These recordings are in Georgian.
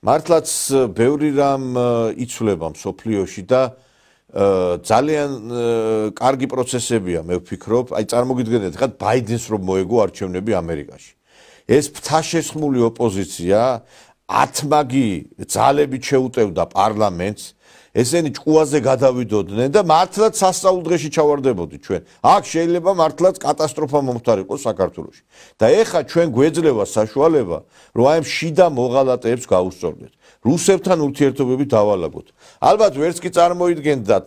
მართლაც ბევრი რამ იცვლება მსოფლიოში და ძალიან კარგი პროცესებია, მე ვფიქრობ, აი წარმოგიდგენთ, ხა ბაიდენს რომ მოეგო არჩევნები ამერიკაში. ეს ფთაშესხმული ოპოზიცია 10 მაგი ძალებით შეუტევდა პარლამენტს, ესენი ჭკუაზე გადავიდოდნენ და მართლაც სასწაულდღეში ჩავარდებოდით ჩვენ. აქ შეიძლება მართლაც კატასტროფა მომხდარიყო საქართველოში. და ეხა ჩვენ გვეძლევა საშუალება, რომ აი შიდა მოღალატეებს გაუსწორდეთ. რუსებთან ურთიერთობები დავალაგოთ. ალბათ ვერც კი წარმოიდგენდათ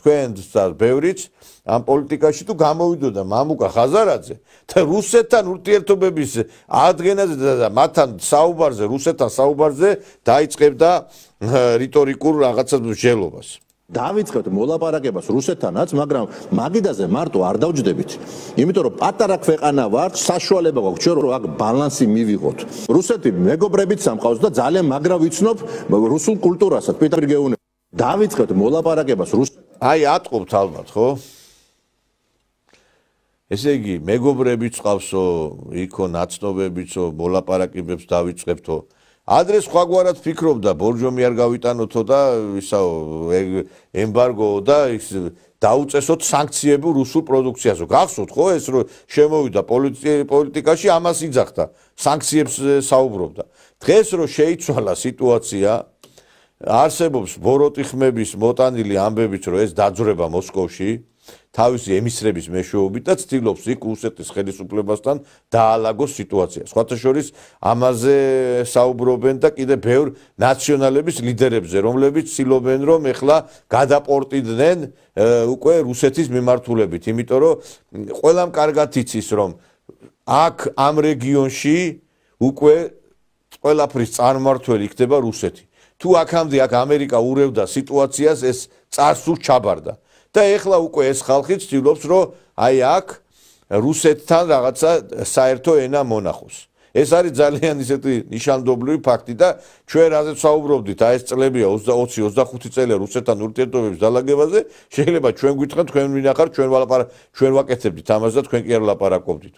თქვენ და ბევრიც ამ პოლიტიკაში თუ გამოვიდოდა მამუკა ხაზარაძე და რუსეთთან ურთიერთობების ადგენაზე და მათთან საუბარზე, რუსეთთან საუბარზე დაიწყებდა რიტორიკულ რაღაცა მსჯელობას. დავიწყებთ მოლაპარაკებას რუსეთთანაც, მაგრამ მაგიდაზე მარტო არ დავჯდებით. იმიტომ რომ პატარა ქვეყანა ვართ, საშუალება გვაქვს ჩვენ რომ აქ ბალანსი მივიღოთ. რუსეთი მეგობრებით სამყავს და ძალიან მაგრა ვიცნობ რუსულ კულტურასაც, პეტრიგეუნე. დავიწყებთ მოლაპარაკებას აი ატყობთ ალბათ, ხო? ესე იგი, მეგობრებიც ყავსო, იქო ნაცნობებიცო, მოლაპარაკებებს დავიწყებთო. ადრე სხვაგვარად ფიქრობდა, ბორჯომი არ გავიტანოთო და ისაო ემბარგო და დაუწესოთ სანქციები რუსულ პროდუქციაზე. გახსოვთ ხო ეს რომ შემოვიდა პოლიტიკაში ამას იძახდა, სანქციებს საუბრობდა. დღეს რომ შეიცვალა სიტუაცია, არსებობს ბოროტი ხმების მოტანილი ამბებით, რომ ეს დაძვრება მოსკოვში თავისი ემისრების მეშვეობით და ცდილობს იქ რუსეთის ხელისუფლებასთან დაალაგოს სიტუაცია. სხვათა შორის ამაზე საუბრობენ და კიდე ბევრ ნაციონალების ლიდერებზე, რომლებიც ცდილობენ რომ ეხლა გადაპორტიდნენ უკვე რუსეთის მიმართულებით, იმიტომ რომ ყველამ კარგად იცის რომ აქ ამ რეგიონში უკვე ყველაფრის წარმმართველი იქნება რუსეთი. თუ აქამდე აქ ამერიკა ურევდა სიტუაციას, ეს წარსულს ჩაბარდა. და ეხლა უკვე ეს ხალხი ცდილობს რომ აი აქ რუსეთთან რაღაცა საერთო ენა მონახოს. ეს არის ძალიან ისეთი ნიშანდობლივი ფაქტი და ჩვენ რაზეც საუბრობდით, აი ეს წლებია 20-25 წელია რუსეთთან ურთიერთობების დალაგებაზე, შეიძლება ჩვენ გვითხრათ, თქვენ მინახარ, ჩვენ ვაკეთებდით ამას და თქვენ კი არ ლაპარაკობდით.